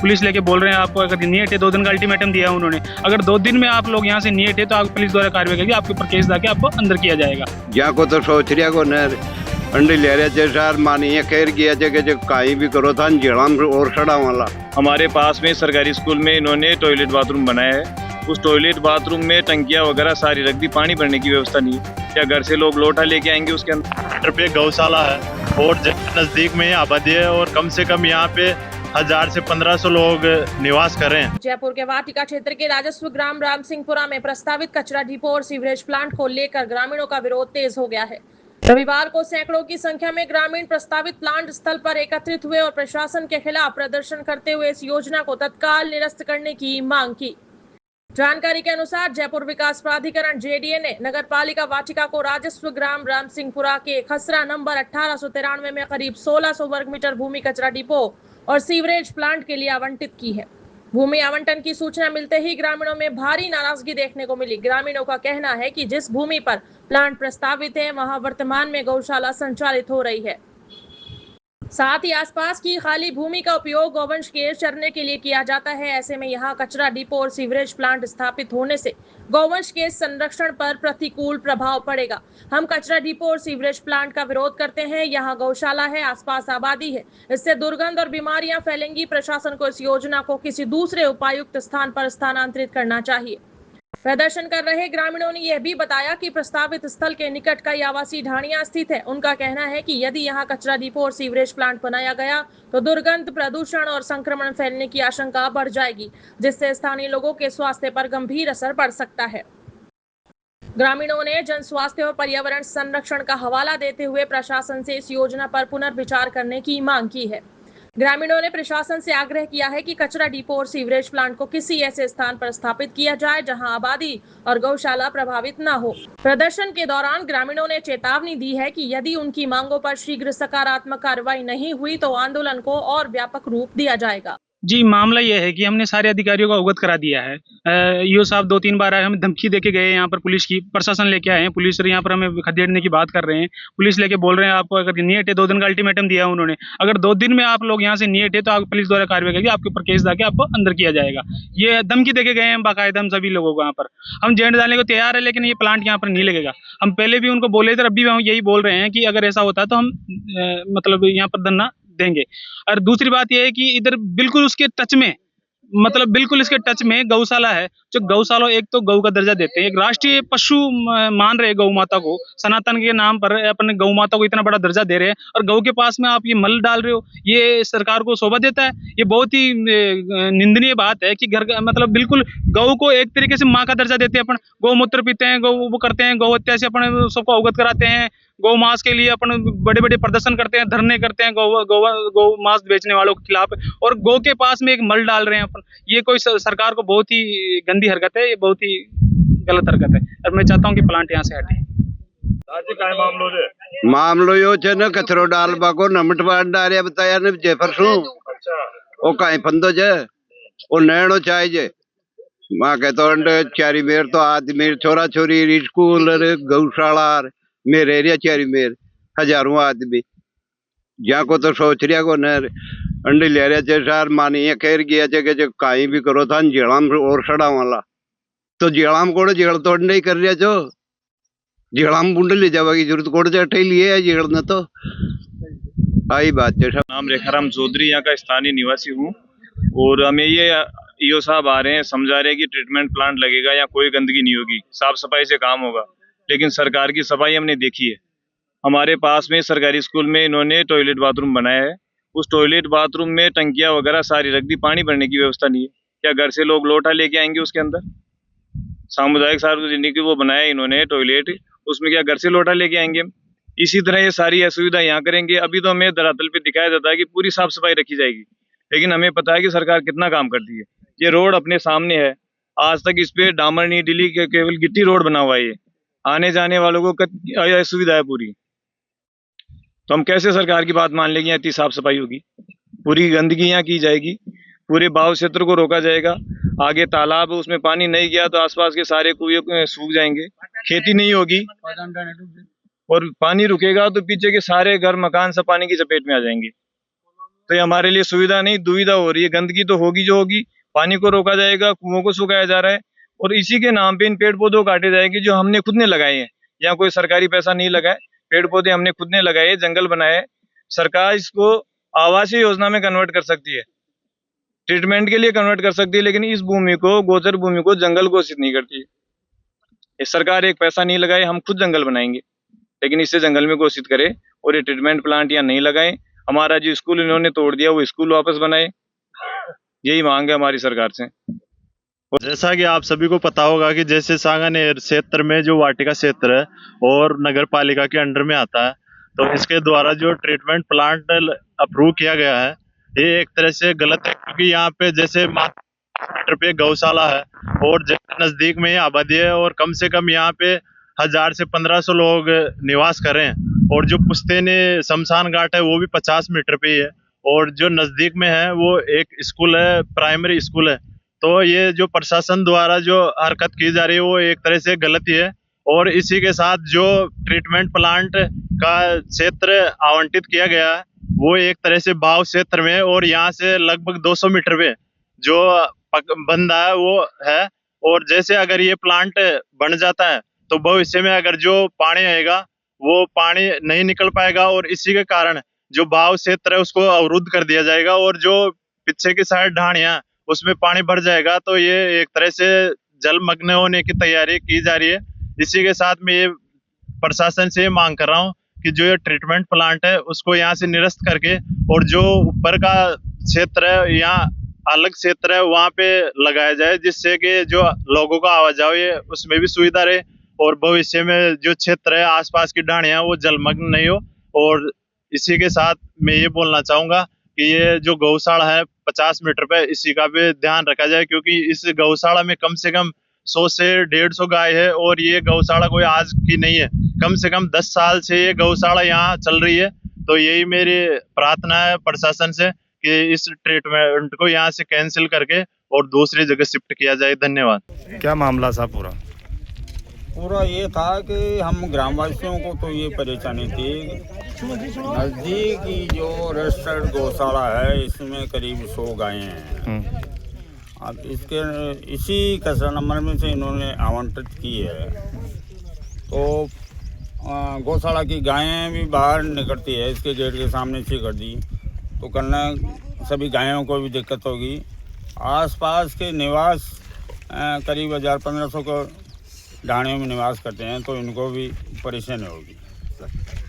Police लेके बोल रहे हैं आपको अगर नहीं हटे 2 दिन का अल्टीमेटम दिया है उन्होंने। अगर 2 दिन में आप लोग यहाँ से नहीं हटे तो आप पुलिस द्वारा कार्रवाई करके आपके ऊपर केस डाल के आपको अंदर किया जाएगा। ज्યાં को तो सोच रिया को न अंडे ले रहे थे सर मानिए कह गया थे कि कहीं भी करो था जेड़ाम और सड़ा वाला। हमारे पास में सरकारी स्कूल में इन्होंने टॉयलेट बाथरूम बनाया है, उस टॉयलेट बाथरूम में टंकियां वगैरह सारी रख दी, पानी भरने की व्यवस्था नहीं है। क्या घर से लोग लोटा लेके आएंगे उसके अंदर? पे गौशाला है और नजदीक में आबादी है और कम से कम यहाँ पे 1000 से 1500 लोग निवास कर रहे हैं। जयपुर के वाटिका क्षेत्र के राजस्व ग्राम रामसिंहपुरा में प्रस्तावित कचरा डिपो और सीवरेज प्लांट को लेकर ग्रामीणों का विरोध तेज हो गया है। रविवार को सैकड़ों की संख्या में ग्रामीण प्रस्तावित प्लांट स्थल पर एकत्रित हुए और प्रशासन के खिलाफ प्रदर्शन करते हुए इस योजना को तत्काल निरस्त करने की मांग की। जानकारी के अनुसार जयपुर विकास प्राधिकरण जेडीए ने नगर पालिका वाटिका को राजस्व ग्राम रामसिंहपुरा के खसरा नंबर 1893 में करीब 1600 वर्ग मीटर भूमि कचरा डिपो और सीवरेज प्लांट के लिए आवंटित की है। भूमि आवंटन की सूचना मिलते ही ग्रामीणों में भारी नाराजगी देखने को मिली। ग्रामीणों का कहना है कि जिस भूमि पर प्लांट प्रस्तावित है वहां वर्तमान में गौशाला संचालित हो रही है। साथ ही आसपास की खाली भूमि का उपयोग गौवंश के चरने के लिए किया जाता है। ऐसे में यहाँ कचरा डिपो और सीवरेज प्लांट स्थापित होने से गौवंश के संरक्षण पर प्रतिकूल प्रभाव पड़ेगा। हम कचरा डिपो और सीवरेज प्लांट का विरोध करते हैं। यहाँ गौशाला है, आसपास आबादी है, इससे दुर्गंध और बीमारियां फैलेंगी। प्रशासन को इस योजना को किसी दूसरे उपायुक्त स्थान पर स्थानांतरित करना चाहिए। प्रदर्शन कर रहे ग्रामीणों ने यह भी बताया कि प्रस्तावित स्थल के निकट कई आवासीय ढाणियां स्थित है। उनका कहना है कि यदि यहां कचरा डिपो और सीवरेज प्लांट बनाया गया तो दुर्गंध, प्रदूषण और संक्रमण फैलने की आशंका बढ़ जाएगी, जिससे स्थानीय लोगों के स्वास्थ्य पर गंभीर असर पड़ सकता है। ग्रामीणों ने जन स्वास्थ्य और पर्यावरण संरक्षण का हवाला देते हुए प्रशासन से इस योजना पर पुनर्विचार करने की मांग की है। ग्रामीणों ने प्रशासन से आग्रह किया है कि कचरा डिपो और सीवरेज प्लांट को किसी ऐसे स्थान पर स्थापित किया जाए जहां आबादी और गौशाला प्रभावित न हो। प्रदर्शन के दौरान ग्रामीणों ने चेतावनी दी है कि यदि उनकी मांगों पर शीघ्र सकारात्मक कार्रवाई नहीं हुई तो आंदोलन को और व्यापक रूप दिया जाएगा। जी, मामला यह है कि हमने सारे अधिकारियों को अवगत करा दिया है। ईओ साहब 2-3 बार आए, हमें धमकी देके गए, यहाँ पर पुलिस की प्रशासन लेके आए हैं, पुलिस यहाँ पर हमें खदेड़ने की बात कर रहे हैं। पुलिस लेके बोल रहे हैं आपको अगर नहीं हटे 2 दिन का अल्टीमेटम दिया है उन्होंने। अगर 2 दिन में आप लोग यहाँ से नहीं हटे तो आप पुलिस द्वारा कार्रवाई करके आपके ऊपर केस डाल के आपको अंदर किया जाएगा। ये धमकी देके गए हैं बाकायदा हम सभी लोगों को। यहाँ पर हम जेंट डालने को तैयार है, लेकिन ये प्लांट यहाँ पर नहीं लगेगा। हम पहले भी उनको बोले थे, अब भी हम यही बोल रहे हैं कि अगर ऐसा होता है तो हम मतलब यहाँ पर धरना देंगे। और दूसरी बात यह है कि इधर बिल्कुल उसके टच में, मतलब बिल्कुल इसके टच में गौशाला है। जो गौशाला एक तो गौ का दर्जा देते हैं, एक राष्ट्रीय पशु मान रहे गौ माता को, सनातन के नाम पर अपने गौ माता को इतना बड़ा दर्जा दे रहे हैं और गौ के पास में आप ये मल डाल रहे हो, ये सरकार को शोभा देता है। ये बहुत ही निंदनीय बात है कि घर का मतलब बिल्कुल गौ को एक तरीके से माँ का दर्जा देते हैं। अपन गौमूत्र पीते हैं, गौ वो करते हैं, गौ हत्या से अपन सबको अवगत कराते हैं, गौ मांस के लिए अपन बड़े बड़े प्रदर्शन करते हैं, धरने करते हैं गौ मांस बेचने वालों के खिलाफ, और गौ के पास में एक मल डाल रहे हैं अपन। ये कोई सरकार को बहुत ही गंदी हरकत है, ये बहुत ही गलत हरकत है और मैं चाहता हूँ कि प्लांट यहाँ से हटे। मामलो यो छे न कचरो डालबा को नमट बांट डारे बताया ने जेफर सु ओ काई फंदो जे ओ नैणो चाहे जे मां के तो चारी मेर तो आदमी छोरा छोरी स्कूल गौशाला मेरे एरिया चारी मेर हजारों आदमी ज्યાં को तो सोच रिया को न अंडे ले रहे थे सर मानिए कह गया थे कि कहीं भी करो था जेड़ाम और सड़ा वाला। तो जेड़ाम को जेड़ तो नहीं कर रहा जो जेड़ाम बुंडे ले जावा की जरूरत कोड़ अठे लिए है जेड़ न तो आई बात है। नाम रेखाराम चौधरी, यहाँ का स्थानीय निवासी हूँ और हमें ये ईओ साहब आ रहे हैं, समझा रहे हैं कि ट्रीटमेंट प्लांट लगेगा या कोई गंदगी नहीं होगी, साफ सफाई से काम होगा। लेकिन सरकार की सफाई हमने देखी है। हमारे पास में सरकारी स्कूल में इन्होंने टॉयलेट बाथरूम बनाया है, उस टॉयलेट बाथरूम में टंकियां वगैरह सारी रख दी, पानी भरने की व्यवस्था नहीं है। क्या घर से लोग लोटा लेके आएंगे उसके अंदर? सामुदायिक सार्वजनिक वो बनाया इन्होंने टॉयलेट, उसमें क्या घर से लोटा लेके आएंगे? इसी तरह ये सारी असुविधा यहाँ करेंगे। अभी तो हमें धरातल पे दिखाया जाता है कि पूरी साफ सफाई रखी जाएगी, लेकिन हमें पता है कि सरकार कितना काम करती है। ये रोड अपने सामने है, आज तक इस पे डामर नहीं डिली, केवल गिट्टी रोड बना हुआ है। ये आने जाने वालों को असुविधा है पूरी। तो हम कैसे सरकार की बात मान लेंगे? यहाँ इतनी साफ सफाई होगी, पूरी गंदगी यहाँ की जाएगी, पूरे बाव क्षेत्र को रोका जाएगा। आगे तालाब उसमें पानी नहीं गया तो आसपास के सारे कुएं सूख जाएंगे, खेती नहीं होगी और पानी रुकेगा तो पीछे के सारे घर मकान सब पानी की चपेट में आ जाएंगे। तो ये हमारे लिए सुविधा नहीं दुविधा हो रही है। गंदगी तो होगी जो होगी, पानी को रोका जाएगा, कुओं को सुखाया जा रहा है और इसी के नाम पे इन पेड़ पौधों काटे जाएंगे जो हमने खुद ने लगाए हैं। यहाँ कोई सरकारी पैसा नहीं लगाए, पेड़ पौधे हमने खुद ने लगाए, जंगल बनाए। सरकार इसको आवासीय योजना में कन्वर्ट कर सकती है, ट्रीटमेंट के लिए कन्वर्ट कर सकती है, लेकिन इस भूमि को, गोचर भूमि को जंगल घोषित नहीं करती है। ये सरकार एक पैसा नहीं लगाए, हम खुद जंगल बनाएंगे, लेकिन इसे जंगल में घोषित करे और ये ट्रीटमेंट प्लांट यहाँ नहीं लगाए। हमारा जो स्कूल इन्होंने तोड़ दिया वो स्कूल वापस बनाए, यही मांग है हमारी सरकार से। जैसा कि आप सभी को पता होगा कि जैसे सांगानेर क्षेत्र में जो वाटिका क्षेत्र है और नगर पालिका के अंडर में आता है, तो इसके द्वारा जो ट्रीटमेंट प्लांट अप्रूव किया गया है ये एक तरह से गलत है, क्योंकि यहाँ पे जैसे मीटर पे गौशाला है और नजदीक में ही आबादी है और कम से कम यहाँ पे 1000 से 1500 लोग निवास कर रहे हैं और जो पुश्तैनी शमशान घाट है वो भी 50 मीटर पे ही है और जो नजदीक में है वो एक स्कूल है, प्राइमरी स्कूल है। तो ये जो प्रशासन द्वारा जो हरकत की जा रही है वो एक तरह से गलत ही है और इसी के साथ जो ट्रीटमेंट प्लांट का क्षेत्र आवंटित किया गया है वो एक तरह से भाव क्षेत्र में और यहाँ से लगभग 200 मीटर पे जो बंदा है वो है। और जैसे अगर ये प्लांट बन जाता है तो भविष्य में अगर जो पानी आएगा वो पानी नहीं निकल पाएगा और इसी के कारण जो भाव क्षेत्र है उसको अवरुद्ध कर दिया जाएगा और जो पीछे की साइड ढाणियां उसमें पानी भर जाएगा। तो ये एक तरह से जलमग्न होने की तैयारी की जा रही है। इसी के साथ में ये प्रशासन से मांग कर रहा हूँ कि जो ये ट्रीटमेंट प्लांट है उसको यहाँ से निरस्त करके और जो ऊपर का क्षेत्र है यहाँ अलग क्षेत्र है वहाँ पे लगाया जाए, जिससे कि जो लोगों का आवाजाही है उसमें भी सुविधा रहे और भविष्य में जो क्षेत्र है आसपास की ढाणियां वो जलमग्न नहीं हो। और इसी के साथ मैं ये बोलना चाहूंगा कि ये जो गौशाला है 50 मीटर पे, इसी का भी ध्यान रखा जाए, क्योंकि इस गौशाला में कम से कम 100 से 150 गाय है और ये गौशाला कोई आज की नहीं है, कम से कम 10 साल से ये गौशाला यहाँ चल रही है। तो यही मेरी प्रार्थना है प्रशासन से कि इस ट्रीटमेंट को यहाँ से कैंसिल करके और दूसरी जगह शिफ्ट किया जाए। धन्यवाद। क्या मामला था पूरा ये था कि हम ग्रामवासियों को तो ये परेशानी थी, नज़दीक की जो रजिस्टर्ड गौशाला है इसमें करीब 100 गायें हैं। अब इसी कचरा नंबर में से इन्होंने आवंटित की है, तो गौशाला की गायें भी बाहर निकलती है, इसके गेट के सामने से कर दी तो करना सभी गायों को भी दिक्कत होगी। आसपास के निवास करीब 1000-1500 को ढाणियों में निवास करते हैं तो इनको भी परेशानी होगी।